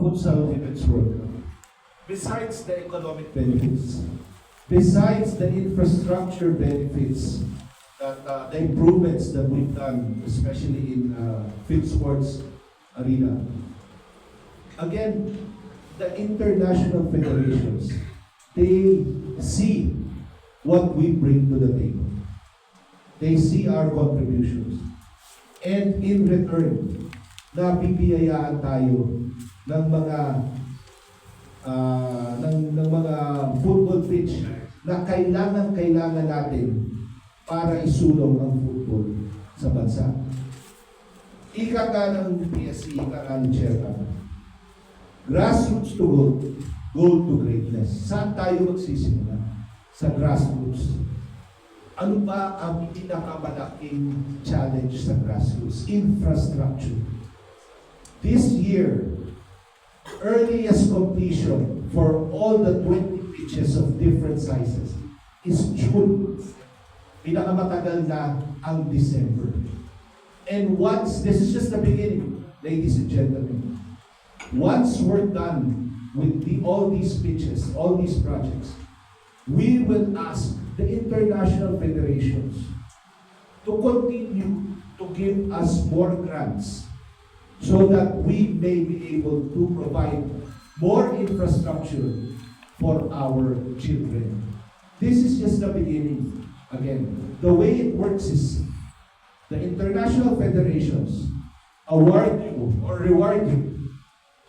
Futsal Women's World Cup, besides the economic benefits, besides the infrastructure benefits, that the improvements that we've done, especially in field sports arena, again, the international federations, they see what we bring to the table. They see our contributions. And in return, nabibiyayaan tayo ng mga ng mga football pitch na kailangan natin para isulong ang football sa bansa. Ika nga ng PSC, ika nga ng chairman. Grassroots to gold, gold to greatness. Saan tayo magsisimula? Sa grassroots. Ano ba ang pinakamalaking challenge sa grassroots? Infrastructure. This year, earliest completion for all the 20 pitches of different sizes is June. Pinakamatagal na ang December. And once, this is just the beginning, ladies and gentlemen. Once we're done with all these pitches, all these projects, we will ask the international federations to continue to give us more grants so that we may be able to provide more infrastructure for our children. This is just the beginning. Again, the way it works is the international federations award you or reward you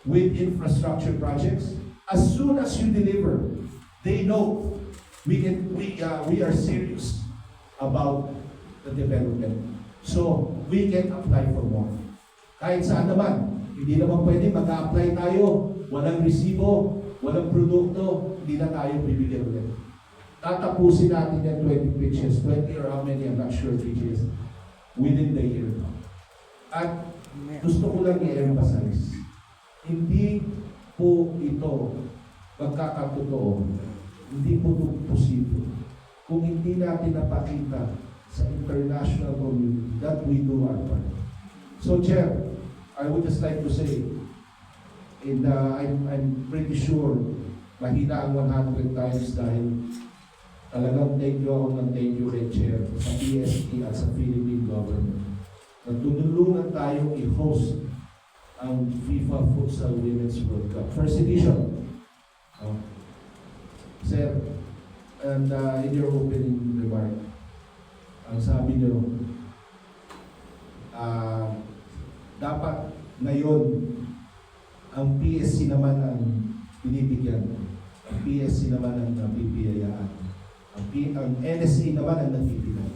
with infrastructure projects. As soon as you deliver, they know we are serious about the development. So we can apply for more. Kahit saan naman, hindi naman pwede mag-a-apply tayo, walang resibo, walang produkto, hindi na tayo bibigyan ulit. Tatapusin natin yan 20 pitches, 20 or how many, I'm not sure pitches, within the year. At gusto ko lang i-emphasize, hindi po ito magkakatotoo, hindi po ito posible kung hindi natin napakita sa international community that we do our part. So, Chair, I would just like to say, and I'm pretty sure mahina ang 100 times dahil talagang thank you ako ng thank you kay Chair sa PST at sa Philippine government. Nagtutulungan tayong i-host ang FIFA Futsal Women's World Cup. First edition. Sir, and in your opening remark, ang sabi niyo, dapat ngayon ang PSC naman ang binibigyan, ang PSC naman ang nabibiyayaan, ang NSA naman ang nagtitibay.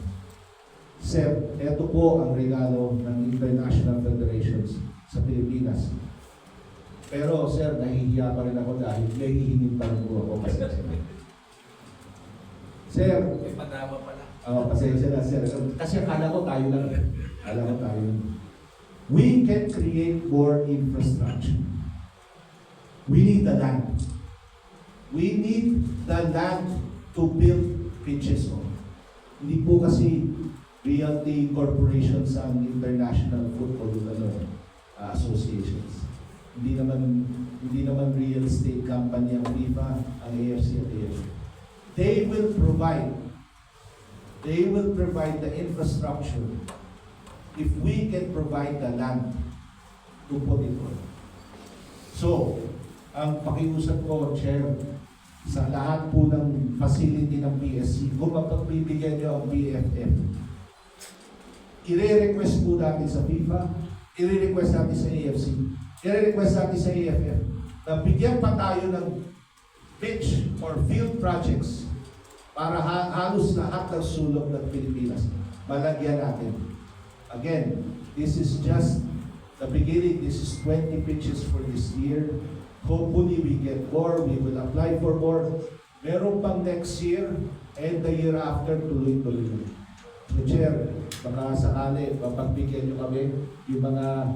Sir, ito po ang regalo ng international federations sa Pilipinas. Pero sir, nahihiya pa rin ako dahil nahihingin pa rin po ako. Sir, may padama pala. Pasensya na sir. Kasi akala ko tayo lang. Akala ko tayo lang. We can create more infrastructure. We need the land. We need the land to build pitches on. Hindi po kasi realty corporations ang international football associations. Hindi naman real estate company ang FIFA, ang AFC at AFC. They will provide the infrastructure if we can provide the land to put it on. So, ang pakiusap ko, Chair, sa lahat po ng facility ng PSC, kung mapagbibigyan nyo ang BFF, i-request po natin sa FIFA, i-request natin sa AFC, i-request natin sa AFF, na bigyan pa tayo ng pitch or field projects para halos lahat ng sulok ng Pilipinas, malagyan natin. Again, this is just the beginning. This is 20 pitches for this year. Hopefully, we get more. We will apply for more. Meron pang next year and the year after, tuloy-tuloy. So, Chair, baka sakali, mapagbigyan nyo kami yung mga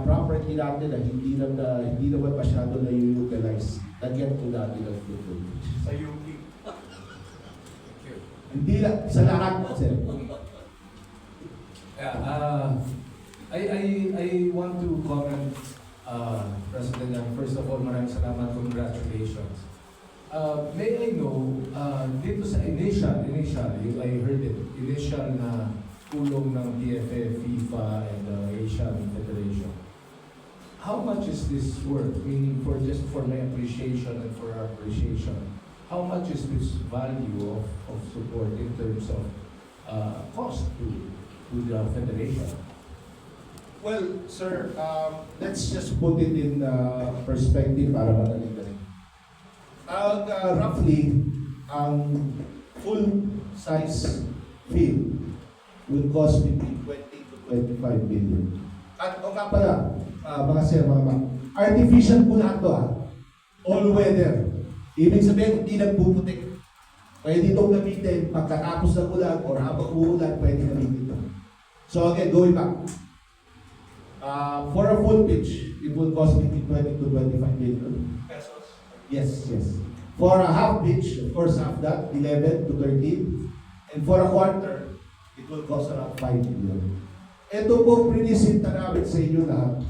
property natin na hindi naman masyado na i-utilize. Lagyan po natin ang football pitch. Sa UP. Hindi lang, sa lahat, sir. Yeah, I want to comment President Yang. First of all, maraming salamat. Congratulations. May I know, dito sa initial, I heard it, initial na tulong ng PFF, FIFA, and the Asian Federation. How much is this worth? Meaning, just for my appreciation and for our appreciation, how much is this value of support in terms of cost to the Federation? Well, sir, let's just put it in perspective para madali-dali. Roughly, ang full-size field will cost between 20 to 25 billion. At o nga pala, mga sir, mga ma'am, artificial po lahat to all weather. Ibig sabihin, hindi nagpuputik. Pwede itong gamitin pagkatapos ng ulan or habang uulan, pwede gamitin ito. So again, going back. For a full pitch, it will cost between 20 to 25 billion pesos. Yes, yes. For a half pitch, of course, half that, 11 to 13. And for a quarter, it will cost around 5 billion. Ito po, prinisinta namin sa inyo lahat.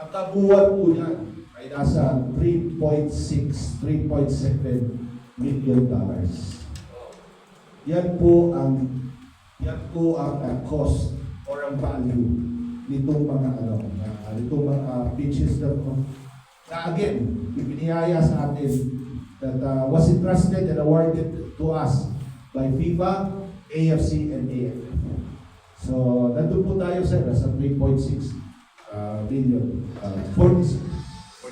Ang kabuuan po niyan ay nasa 3.6, 3.7 million dollars. Yan po ang cost or ang value nitong mga pitches na again, ibiniyaya sa atin that was entrusted and awarded to us by FIFA, AFC, and AFF. So, nandun po tayo, sir, sa 3.6 billion for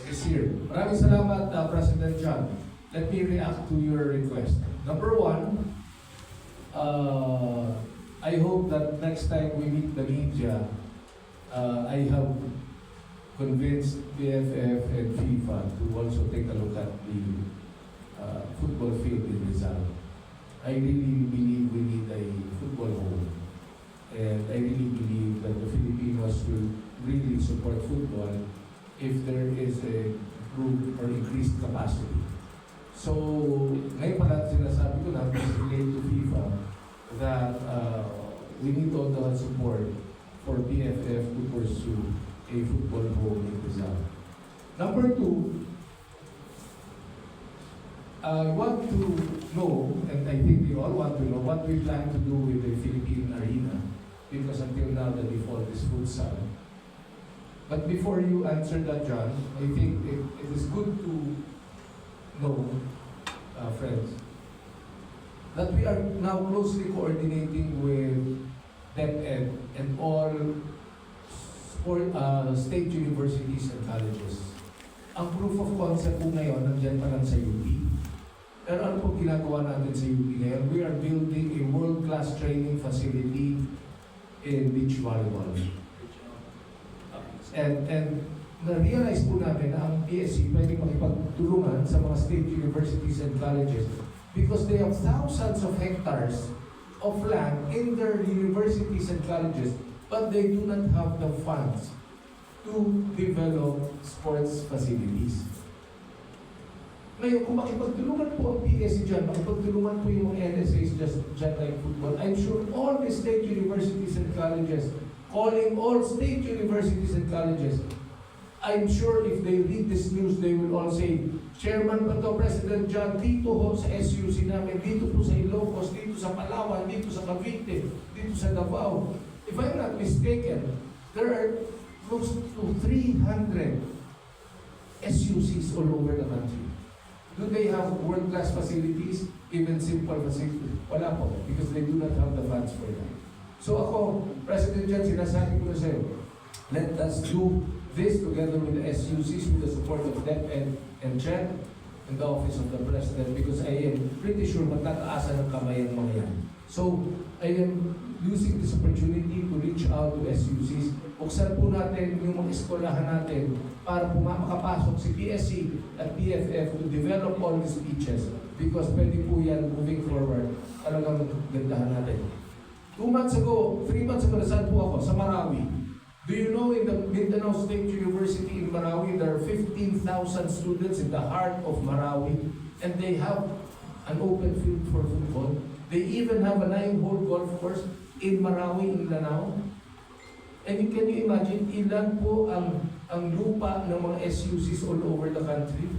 this year. Maraming salamat, President John. Let me react to your request. Number one, I hope that next time we meet the media, I have convinced PFF and FIFA to also take a look at the football field in Rizal. I really believe we need a football home. And I really believe that the Filipinos will really support football if there is a improved or increased capacity. So, ngayon pala sinasabi ko na relate to FIFA that we need all the support for PFF to pursue a football home in Rizal. Number two, I want to know, and I think we all want to know, what we plan to do with the Philippine Arena, because until now the default is futsal. But before you answer that, John, I think it is good to know, friends, that we are now closely coordinating with DepEd and all state universities and colleges. Ang proof of concept po ngayon, nandiyan pa lang sa UP. Pero ano po ginagawa natin sa UP ngayon? We are building a world-class training facility in beach volleyball. And na-realize po namin na ang PSC pwede makipagtulungan sa mga state universities and colleges because they have thousands of hectares of land in their universities and colleges, but they do not have the funds to develop sports facilities. Ngayon, kung makipagtulungan po ang PSC dyan, makipagtulungan po yung NSAs just like football, I'm sure all the state universities and colleges, calling all state universities and colleges, I'm sure if they read this news, they will all say, Chairman Pato, President John, dito ho sa SUC namin, dito po sa Ilocos, dito sa Palawan, dito sa Cavite, dito sa Davao. If I'm not mistaken, there are close to 300 SUCs all over the country. Do they have world-class facilities, even simple facilities? Wala po, because they do not have the funds for that. So ako, President John, sinasabi ko na sa'yo, let us do this together with the SUCs, with the support of DepEd and CHED and the Office of the President, because I am pretty sure magtataasa ng kamay ang mga yan. So, I am using this opportunity to reach out to SUCs. Buksan po natin yung mga eskwelahan natin para po makapasok si PSC at PFF to develop all these beaches, because pwede po yan moving forward, talagang gandahan natin. 3 months ago, nasaan po ako? Sa Marawi. Do you know in the Mindanao State University in Marawi, there are 15,000 students in the heart of Marawi, and they have an open field for football. They even have a 9-hole golf course in Marawi, in Lanao. And can you imagine, ilan po ang ang lupa ng mga SUCs all over the country.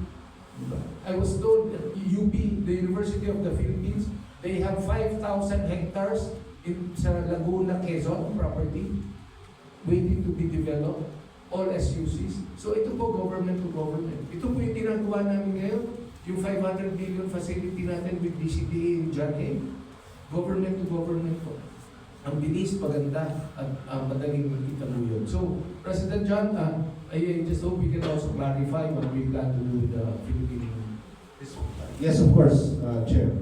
Diba? I was told that UP, the University of the Philippines, they have 5,000 hectares sa Laguna, Quezon property waiting to be developed, all SUCs. So ito po government to government. Ito po yung tinagawa namin ngayon, yung 500 billion facility natin with DCDA in John A. Government to government po. Ang bilis, maganda, at madaling makita mo yun. So, President John, I just hope we can also clarify what we plan to do with the Philippine. Yes, of course, Chair.